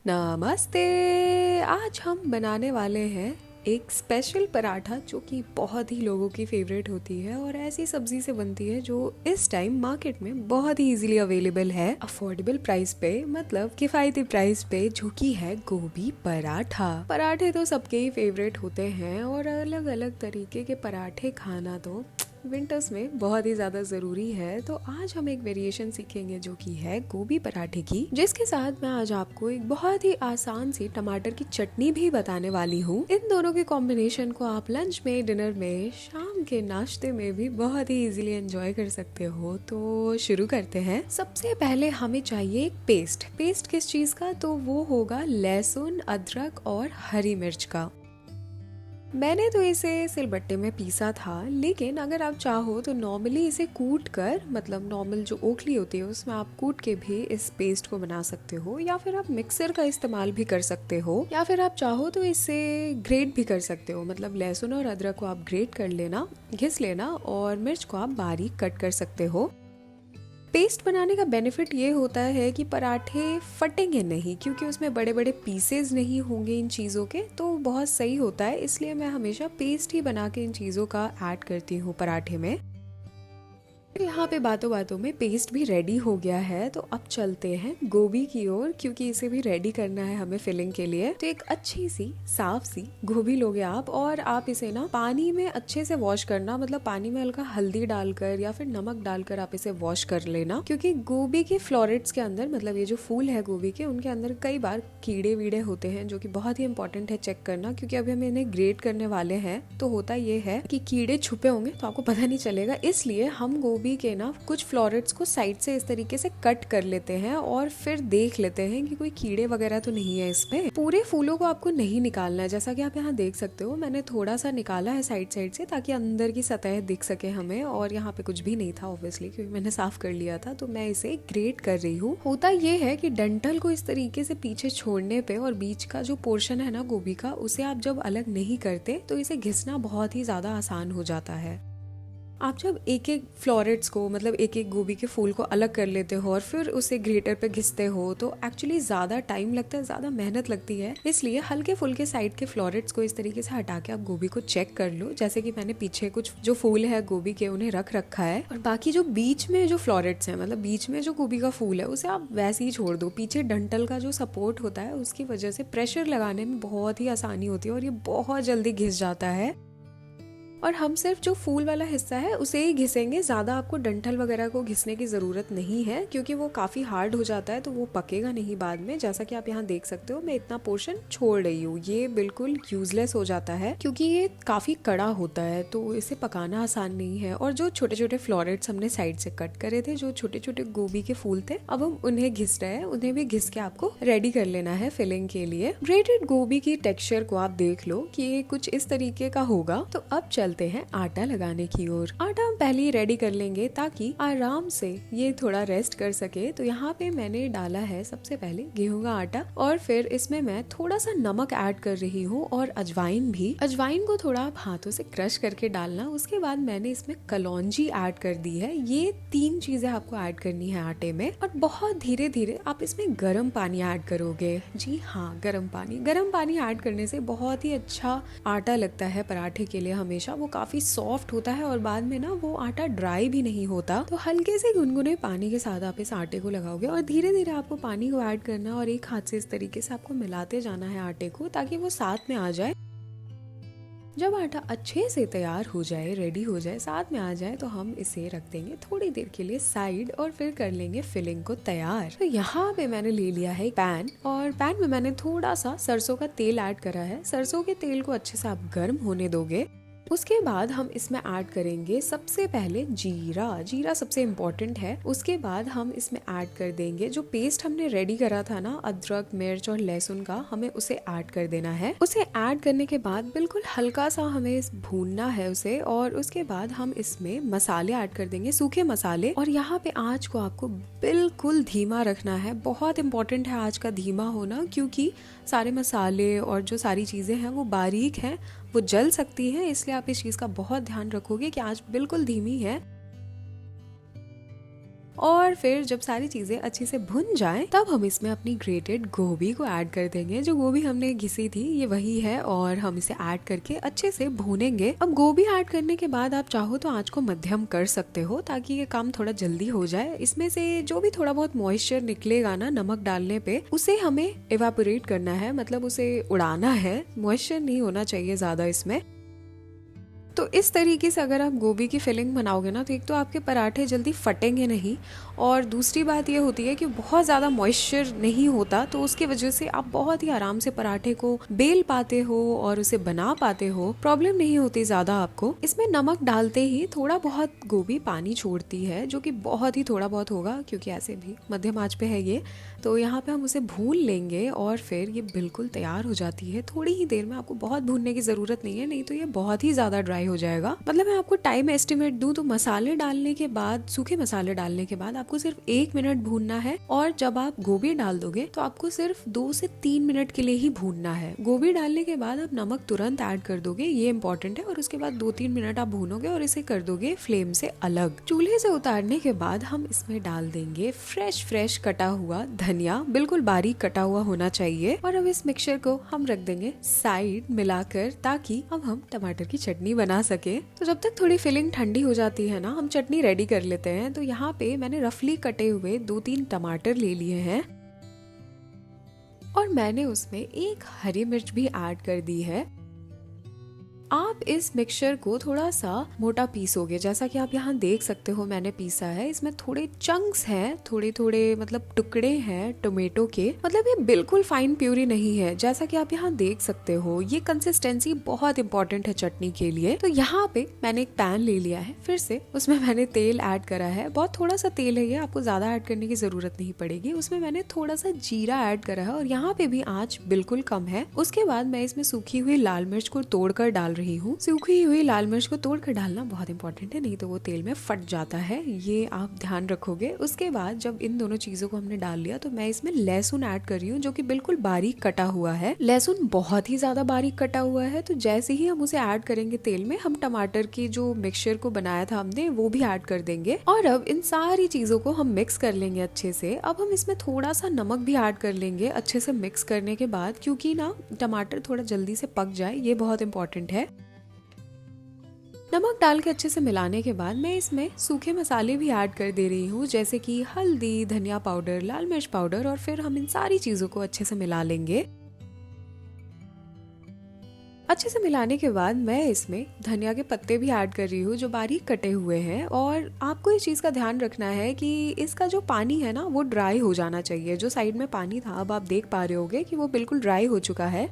नमस्ते। आज हम बनाने वाले हैं एक स्पेशल पराठा जो कि बहुत ही लोगों की फेवरेट होती है और ऐसी सब्जी से बनती है जो इस टाइम मार्केट में बहुत ही इजीली अवेलेबल है अफोर्डेबल प्राइस पे, मतलब किफायती प्राइस पे, जो कि है गोभी पराठा। पराठे तो सबके ही फेवरेट होते हैं और अलग अलग तरीके के पराठे खाना तो विंटर्स में बहुत ही ज्यादा जरूरी है। तो आज हम एक वेरिएशन सीखेंगे जो कि है गोभी पराठे की, जिसके साथ मैं आज आपको एक बहुत ही आसान सी टमाटर की चटनी भी बताने वाली हूँ। इन दोनों के कॉम्बिनेशन को आप लंच में, डिनर में, शाम के नाश्ते में भी बहुत ही इजीली एंजॉय कर सकते हो। तो शुरू करते हैं। सबसे पहले हमें चाहिए एक पेस्ट किस चीज का? तो वो होगा लहसुन, अदरक और हरी मिर्च का। मैंने तो इसे सिलबट्टे में पीसा था, लेकिन अगर आप चाहो तो नॉर्मली इसे कूट कर, मतलब नॉर्मल जो ओखली होती है उसमें आप कूट के भी इस पेस्ट को बना सकते हो, या फिर आप मिक्सर का इस्तेमाल भी कर सकते हो, या फिर आप चाहो तो इसे ग्रेट भी कर सकते हो। मतलब लहसुन और अदरक को आप ग्रेट कर लेना, घिस लेना, और मिर्च को आप बारीक कट कर सकते हो। पेस्ट बनाने का बेनिफिट ये होता है कि पराठे फटेंगे नहीं, क्योंकि उसमें बड़े बड़े पीसेस नहीं होंगे इन चीज़ों के, तो बहुत सही होता है। इसलिए मैं हमेशा पेस्ट ही बना के इन चीज़ों का ऐड करती हूँ पराठे में। यहाँ पे बातों बातों में पेस्ट भी रेडी हो गया है, तो अब चलते हैं गोभी की ओर, क्योंकि इसे भी रेडी करना है हमें फिलिंग के लिए। तो एक अच्छी सी साफ सी गोभी लोगे आप, और आप इसे ना पानी में अच्छे से वॉश करना, मतलब पानी में हल्का हल्दी डालकर या फिर नमक डालकर आप इसे वॉश कर लेना, क्योंकि गोभी के फ्लोरेट्स के अंदर, मतलब ये जो फूल है गोभी के, उनके अंदर कई बार कीड़े वीड़े होते हैं, जो कि बहुत ही इंपॉर्टेंट है चेक करना, क्योंकि अभी हम इन्हें ग्रेट करने वाले हैं। तो होता ये है कि कीड़े छुपे होंगे तो आपको पता नहीं चलेगा, इसलिए हम गोभी के ना कुछ फ्लोरेट्स को साइड से इस तरीके से कट कर लेते हैं और फिर देख लेते हैं कि कोई कीड़े वगैरह तो नहीं है इसमें। पूरे फूलों को आपको नहीं निकालना है, जैसा कि आप यहाँ देख सकते हो मैंने थोड़ा सा निकाला है साइड से, ताकि अंदर की सतह दिख सके हमें। और यहाँ पे कुछ भी नहीं था ऑब्वियसली, क्योंकि मैंने साफ कर लिया था। तो मैं इसे ग्रेट कर रही हूँ। होता ये है कि डंठल को इस तरीके से पीछे छोड़ने पे और बीच का जो पोर्शन है ना गोभी का, उसे आप जब अलग नहीं करते तो इसे घिसना बहुत ही ज्यादा आसान हो जाता है। आप जब एक एक फ्लोरेट्स को, मतलब एक एक गोभी के फूल को अलग कर लेते हो और फिर उसे ग्रेटर पे घिसते हो, तो एक्चुअली ज्यादा टाइम लगता है, ज्यादा मेहनत लगती है। इसलिए हल्के फुल्के साइड के फ्लोरेट्स को इस तरीके से हटा के आप गोभी को चेक कर लो। जैसे कि मैंने पीछे कुछ जो फूल है गोभी के उन्हें रख रखा है, और बाकी जो बीच में जो फ्लोरेट्स है, मतलब बीच में जो गोभी का फूल है, उसे आप वैसे ही छोड़ दो। पीछे डंठल का जो सपोर्ट होता है उसकी वजह से प्रेशर लगाने में बहुत ही आसानी होती है और ये बहुत जल्दी घिस जाता है। और हम सिर्फ जो फूल वाला हिस्सा है उसे ही घिसेंगे, ज्यादा आपको डंठल वगैरह को घिसने की जरूरत नहीं है, क्योंकि वो काफी हार्ड हो जाता है, तो वो पकेगा नहीं बाद में। जैसा कि आप यहाँ देख सकते हो मैं इतना पोर्शन छोड़ रही हूँ, ये बिल्कुल यूजलेस हो जाता है क्योंकि ये काफी कड़ा होता है, तो इसे पकाना आसान नहीं है। और जो छोटे छोटे फ्लोरेट्स हमने साइड से कट करे थे, जो छोटे छोटे गोभी के फूल थे, अब हम उन्हें घिस रहे हैं। उन्हें भी घिस के आपको रेडी कर लेना है फिलिंग के लिए। ग्रेटेड गोभी की टेक्सचर को आप देख लो कि ये कुछ इस तरीके का होगा। तो अब चलते हैं आटा लगाने की ओर। आटा हम पहले ही रेडी कर लेंगे ताकि आराम से ये थोड़ा रेस्ट कर सके। तो यहाँ पे मैंने डाला है सबसे पहले गेहूं का आटा, और फिर इसमें मैं थोड़ा सा नमक ऐड कर रही हूँ और अजवाइन भी। अजवाइन को थोड़ा आप हाथों से क्रश करके डालना। उसके बाद मैंने इसमें कलौंजी ऐड कर दी है। ये 3 चीजें आपको ऐड करनी है आटे में, और बहुत धीरे धीरे आप इसमें गर्म पानी ऐड करोगे। जी हाँ, गर्म पानी ऐड करने से बहुत ही अच्छा आटा लगता है पराठे के लिए। हमेशा वो काफी सॉफ्ट होता है और बाद में ना वो आटा ड्राई भी नहीं होता। तो हल्के से गुनगुने पानी के साथ आप इस आटे को लगाओगे और धीरे धीरे आपको पानी को ऐड करना, और एक हाथ से इस तरीके से आपको मिलाते जाना है आटे को, ताकि वो साथ में आ जाए। जब आटा अच्छे से तैयार हो जाए, रेडी हो जाए, साथ में आ जाए, तो हम इसे रख देंगे थोड़ी देर के लिए साइड, और फिर कर लेंगे फिलिंग को तैयार। तो यहाँ पे मैंने ले लिया है पैन, और पैन में मैंने थोड़ा सा सरसों का तेल ऐड करा है। सरसों के तेल को अच्छे से आप गर्म होने दोगे। उसके बाद हम इसमें ऐड करेंगे सबसे पहले जीरा सबसे इम्पोर्टेंट है। उसके बाद हम इसमें ऐड कर देंगे जो पेस्ट हमने रेडी करा था ना, अदरक, मिर्च और लहसुन का, हमें उसे ऐड कर देना है। उसे ऐड करने के बाद बिल्कुल हल्का सा हमें भूनना है उसे, और उसके बाद हम इसमें मसाले ऐड कर देंगे, सूखे मसाले। और यहाँ पे आँच को आपको बिल्कुल धीमा रखना है। बहुत इंपॉर्टेंट है आँच का धीमा होना, क्योंकि सारे मसाले और जो सारी चीजें हैं वो बारीक हैं, वो जल सकती है। इसलिए आप इस चीज का बहुत ध्यान रखोगे कि आँच बिल्कुल धीमी है। और फिर जब सारी चीजें अच्छे से भुन जाएं तब हम इसमें अपनी ग्रेटेड गोभी को ऐड कर देंगे। जो गोभी हमने घिसी थी ये वही है और हम इसे ऐड करके अच्छे से भूनेंगे। अब गोभी ऐड करने के बाद आप चाहो तो आंच को मध्यम कर सकते हो ताकि ये काम थोड़ा जल्दी हो जाए। इसमें से जो भी थोड़ा बहुत मॉइस्चर निकलेगा ना नमक डालने पे, उसे हमें इवेपोरेट करना है, मतलब उसे उड़ाना है। मॉइस्चर नहीं होना चाहिए ज्यादा इसमें। तो इस तरीके से अगर आप गोभी की फिलिंग बनाओगे ना तो एक तो आपके पराठे जल्दी फटेंगे नहीं, और दूसरी बात ये होती है कि बहुत ज़्यादा मॉइस्चर नहीं होता, तो उसकी वजह से आप बहुत ही आराम से पराठे को बेल पाते हो और उसे बना पाते हो। प्रॉब्लम नहीं होती ज़्यादा आपको। इसमें नमक डालते ही थोड़ा बहुत गोभी पानी छोड़ती है, जो कि बहुत ही थोड़ा बहुत होगा क्योंकि ऐसे भी मध्यम आंच पे है ये। तो यहाँ पे हम उसे भून लेंगे और फिर ये बिल्कुल तैयार हो जाती है थोड़ी ही देर में। आपको बहुत भूनने की ज़रूरत नहीं है, नहीं तो ये बहुत ही ज़्यादा ड्राई हो जाएगा। मतलब मैं आपको टाइम एस्टिमेट दूं तो मसाले डालने के बाद, सूखे मसाले डालने के बाद आपको सिर्फ 1 मिनट भूनना है, और जब आप गोभी डाल दोगे तो आपको सिर्फ 2 से 3 मिनट के लिए ही भूनना है। गोभी डालने के बाद आप नमक तुरंत ऐड कर दोगे, ये इंपॉर्टेंट है, और उसके बाद 2-3 मिनट आप भूनोगे और इसे कर दोगे फ्लेम से अलग। चूल्हे से उतारने के बाद हम इसमें डाल देंगे फ्रेश कटा हुआ धनिया, बिल्कुल बारीक कटा हुआ होना चाहिए। और अब इस मिक्सचर को हम रख देंगे साइड मिलाकर, ताकि अब हम टमाटर की चटनी बना सके। तो जब तक थोड़ी फिलिंग ठंडी हो जाती है ना, हम चटनी रेडी कर लेते हैं। तो यहाँ पे मैंने रफली कटे हुए 2-3 टमाटर ले लिए हैं और मैंने उसमें 1 हरी मिर्च भी ऐड कर दी है। आप इस मिक्सचर को थोड़ा सा मोटा पीसोगे, जैसा कि आप यहाँ देख सकते हो मैंने पीसा है। इसमें थोड़े चंक्स हैं, थोड़े मतलब टुकड़े हैं टोमेटो के, मतलब ये बिल्कुल फाइन प्यूरी नहीं है, जैसा कि आप यहाँ देख सकते हो। ये कंसिस्टेंसी बहुत इंपॉर्टेंट है चटनी के लिए। तो यहाँ पे मैंने एक पैन ले लिया है, फिर से उसमें मैंने तेल ऐड करा है। बहुत थोड़ा सा तेल है ये, आपको ज्यादा ऐड करने की जरूरत नहीं पड़ेगी। उसमें मैंने थोड़ा सा जीरा ऐड करा है और यहाँ पे भी आँच बिल्कुल कम है। उसके बाद मैं इसमें सूखी हुई लाल मिर्च को तोड़कर डाल रही हूँ। सूखी हुई लाल मिर्च को तोड़कर डालना बहुत इंपॉर्टेंट है, नहीं तो वो तेल में फट जाता है, ये आप ध्यान रखोगे। उसके बाद जब इन दोनों चीजों को हमने डाल लिया तो मैं इसमें लहसुन ऐड कर रही हूँ, जो कि बिल्कुल बारीक कटा हुआ है। लहसुन बहुत ही ज्यादा बारीक कटा हुआ है। तो जैसे ही हम उसे ऐड करेंगे तेल में, हम टमाटर की जो मिक्सचर को बनाया था हमने, वो भी ऐड कर देंगे। और अब इन सारी चीजों को हम मिक्स कर लेंगे अच्छे से। अब हम इसमें थोड़ा सा नमक भी ऐड कर लेंगे अच्छे से मिक्स करने के बाद, क्योंकि ना टमाटर थोड़ा जल्दी से पक जाए, ये बहुत इंपॉर्टेंट है। नमक डाल के अच्छे से मिलाने के बाद मैं इसमें सूखे मसाले भी ऐड कर दे रही हूँ, जैसे कि हल्दी, धनिया पाउडर, लाल मिर्च पाउडर, और फिर हम इन सारी चीजों को अच्छे से मिला लेंगे। अच्छे से मिलाने के बाद मैं इसमें धनिया के पत्ते भी ऐड कर रही हूँ, जो बारीक कटे हुए हैं। और आपको इस चीज का ध्यान रखना है कि इसका जो पानी है ना, वो ड्राई हो जाना चाहिए। जो साइड में पानी था, अब आप देख पा रहे होगे कि वो बिल्कुल ड्राई हो चुका है।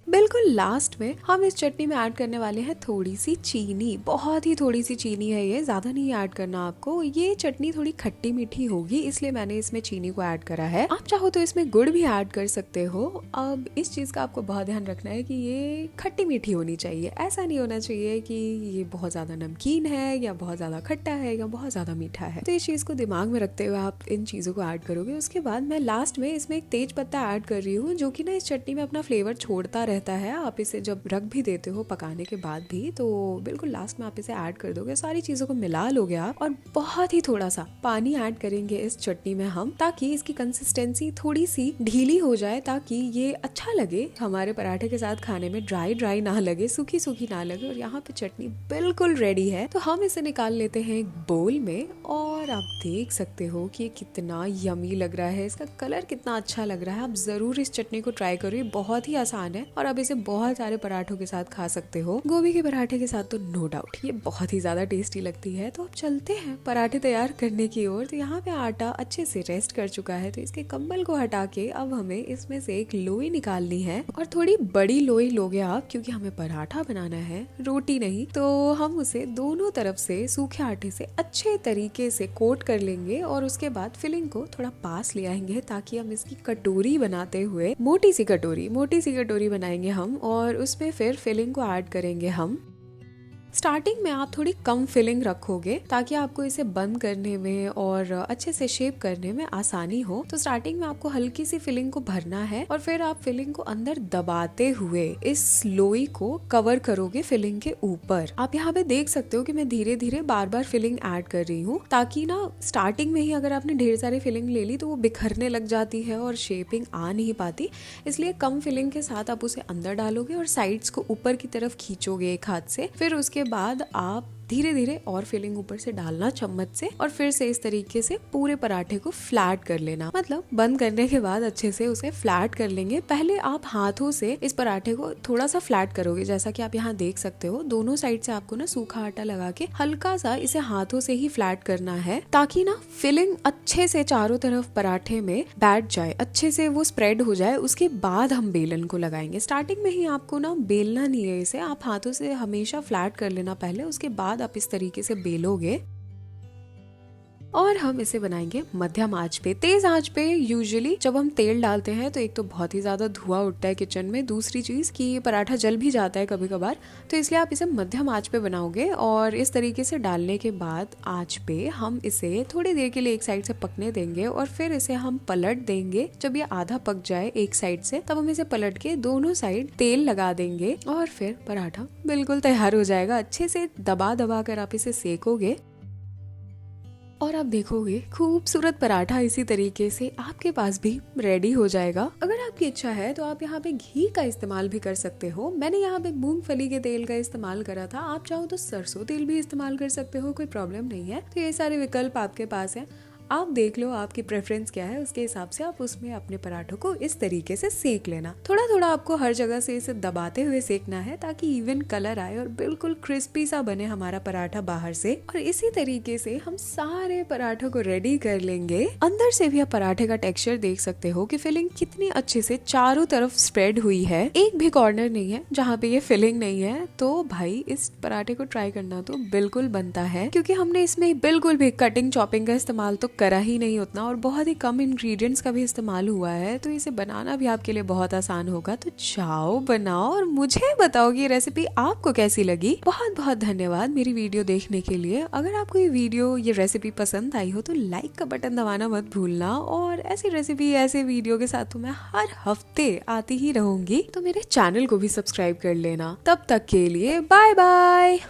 बिल्कुल लास्ट में हम इस चटनी में ऐड करने वाले हैं थोड़ी सी चीनी, बहुत ही थोड़ी सी चीनी है ये, ज्यादा नहीं ऐड करना आपको। ये चटनी थोड़ी खट्टी मीठी होगी, इसलिए मैंने इसमें चीनी को ऐड करा है। आप चाहो तो इसमें गुड़ भी ऐड कर सकते हो। अब इस चीज का आपको बहुत ध्यान रखना है कि ये खट्टी मीठी होनी चाहिए, ऐसा नहीं होना चाहिए कि ये बहुत ज्यादा नमकीन है या बहुत ज्यादा खट्टा है या बहुत ज्यादा मीठा है। तो इस चीज को दिमाग में रखते हुए आप इन चीजों को ऐड करोगे। उसके बाद मैं लास्ट में इसमें एक तेज पत्ता ऐड कर रही हूँ, जो कि ना इस चटनी में अपना फ्लेवर छोड़ता रहता है। आप इसे जब रख भी देते हो पकाने के बाद भी, तो बिल्कुल लास्ट में आप इसे ऐड कर दोगे। सारी चीजों को मिला लोगे आप, और बहुत ही थोड़ा सा पानी ऐड करेंगे इस चटनी में हम, ताकि इसकी कंसिस्टेंसी थोड़ी सी ढीली हो जाए, ताकि ये अच्छा लगे हमारे पराठे के साथ खाने में, ड्राई ना लगे, सूखी ना लगे। और यहाँ पे चटनी बिल्कुल रेडी है। तो हम इसे निकाल लेते हैं एक बोल में, और आप देख सकते हो कि ये कितना यमी लग रहा है, इसका कलर कितना अच्छा लग रहा है। आप जरूर इस चटनी को ट्राई करो, ये बहुत ही आसान है और अब इसे बहुत सारे पराठों के साथ खा सकते हो। गोभी के पराठे के साथ तो नो डाउट ये बहुत ही ज्यादा टेस्टी लगती है। तो अब चलते हैं पराठे तैयार करने की ओर। तो यहाँ पे आटा अच्छे से रेस्ट कर चुका है, तो इसके कंबल को हटा के अब हमें इसमें से एक लोई निकालनी है, और थोड़ी बड़ी लोई लोगे आप, क्योंकि हमें पराठा बनाना है, रोटी नहीं। तो हम उसे दोनों तरफ से सूखे आटे से अच्छे तरीके से कोट कर लेंगे, और उसके बाद फिलिंग को थोड़ा पास ले आएंगे, ताकि हम इसकी कटोरी बनाते हुए मोटी सी कटोरी बनाएंगे हम, और उसमें फिर फिलिंग को ऐड करेंगे हम। स्टार्टिंग में आप थोड़ी कम फिलिंग रखोगे ताकि आपको इसे बंद करने में और अच्छे से शेप करने में आसानी हो। तो स्टार्टिंग में आपको हल्की सी फिलिंग को भरना है और फिर आप फिलिंग को अंदर दबाते हुए इस लोई को कवर करोगे फिलिंग के ऊपर। आप यहाँ पे देख सकते हो कि मैं धीरे धीरे बार बार फिलिंग ऐड कर रही हूँ ताकि ना स्टार्टिंग में ही अगर आपने ढेर सारी फिलिंग ले ली तो वो बिखरने लग जाती है और शेपिंग आ नहीं पाती। इसलिए कम फिलिंग के साथ आप उसे अंदर डालोगे और साइड्स को ऊपर की तरफ खींचोगे एक हाथ से। फिर उसके बाद आप धीरे धीरे और फिलिंग ऊपर से डालना चम्मच से और फिर से इस तरीके से पूरे पराठे को फ्लैट कर लेना। मतलब बंद करने के बाद अच्छे से उसे फ्लैट कर लेंगे। पहले आप हाथों से इस पराठे को थोड़ा सा फ्लैट करोगे, जैसा कि आप यहाँ देख सकते हो। दोनों साइड से आपको ना सूखा आटा लगा के हल्का सा इसे हाथों से ही फ्लैट करना है ताकि ना फिलिंग अच्छे से चारों तरफ पराठे में बैठ जाए, अच्छे से वो स्प्रेड हो जाए। उसके बाद हम बेलन को लगाएंगे। स्टार्टिंग में ही आपको ना बेलना नहीं है इसे, आप हाथों से हमेशा फ्लैट कर लेना पहले, उसके बाद आप इस तरीके से बेलोगे और हम इसे बनाएंगे मध्यम आंच पे। तेज आंच पे यूजुअली जब हम तेल डालते हैं तो एक तो बहुत ही ज्यादा धुआं उठता है किचन में, दूसरी चीज कि पराठा जल भी जाता है कभी कभार। तो इसलिए आप इसे मध्यम आंच पे बनाओगे और इस तरीके से डालने के बाद आंच पे हम इसे थोड़ी देर के लिए एक साइड से पकने देंगे और फिर इसे हम पलट देंगे। जब ये आधा पक जाए एक साइड से तब हम इसे पलट के दोनों साइड तेल लगा देंगे और फिर पराठा बिल्कुल तैयार हो जाएगा। अच्छे से दबा दबा कर आप इसे सेकोगे और आप देखोगे खूबसूरत पराठा इसी तरीके से आपके पास भी रेडी हो जाएगा। अगर आपकी इच्छा है तो आप यहाँ पे घी का इस्तेमाल भी कर सकते हो। मैंने यहाँ पे मूंगफली के तेल का इस्तेमाल करा था, आप चाहो तो सरसों तेल भी इस्तेमाल कर सकते हो, कोई प्रॉब्लम नहीं है। तो ये सारे विकल्प आपके पास है, आप देख लो आपकी प्रेफरेंस क्या है, उसके हिसाब से आप उसमें अपने पराठों को इस तरीके से सेक लेना। थोड़ा थोड़ा आपको हर जगह से इसे दबाते हुए सेकना है ताकि इवन कलर आए और बिल्कुल क्रिस्पी सा बने हमारा पराठा बाहर से। और इसी तरीके से हम सारे पराठों को रेडी कर लेंगे। अंदर से भी आप पराठे का टेक्सचर देख सकते हो कि फिलिंग कितनी अच्छे से चारों तरफ स्प्रेड हुई है। एक भी कॉर्नर नहीं है जहाँ पे ये फिलिंग नहीं है। तो भाई इस पराठे को ट्राई करना तो बिल्कुल बनता है, क्योंकि हमने इसमें बिल्कुल भी कटिंग चॉपिंग का इस्तेमाल तो करा ही नहीं उतना और बहुत ही कम इंग्रेडिएंट्स का भी इस्तेमाल हुआ है। तो इसे बनाना भी आपके लिए बहुत आसान होगा। तो जाओ बनाओ और मुझे बताओ कि ये रेसिपी आपको कैसी लगी। बहुत बहुत धन्यवाद मेरी वीडियो देखने के लिए। अगर आपको ये वीडियो ये रेसिपी पसंद आई हो तो लाइक का बटन दबाना मत भूलना। और ऐसी रेसिपी ऐसे वीडियो के साथ तो मैं हर हफ्ते आती ही रहूंगी, तो मेरे चैनल को भी सब्सक्राइब कर लेना। तब तक के लिए बाय बाय।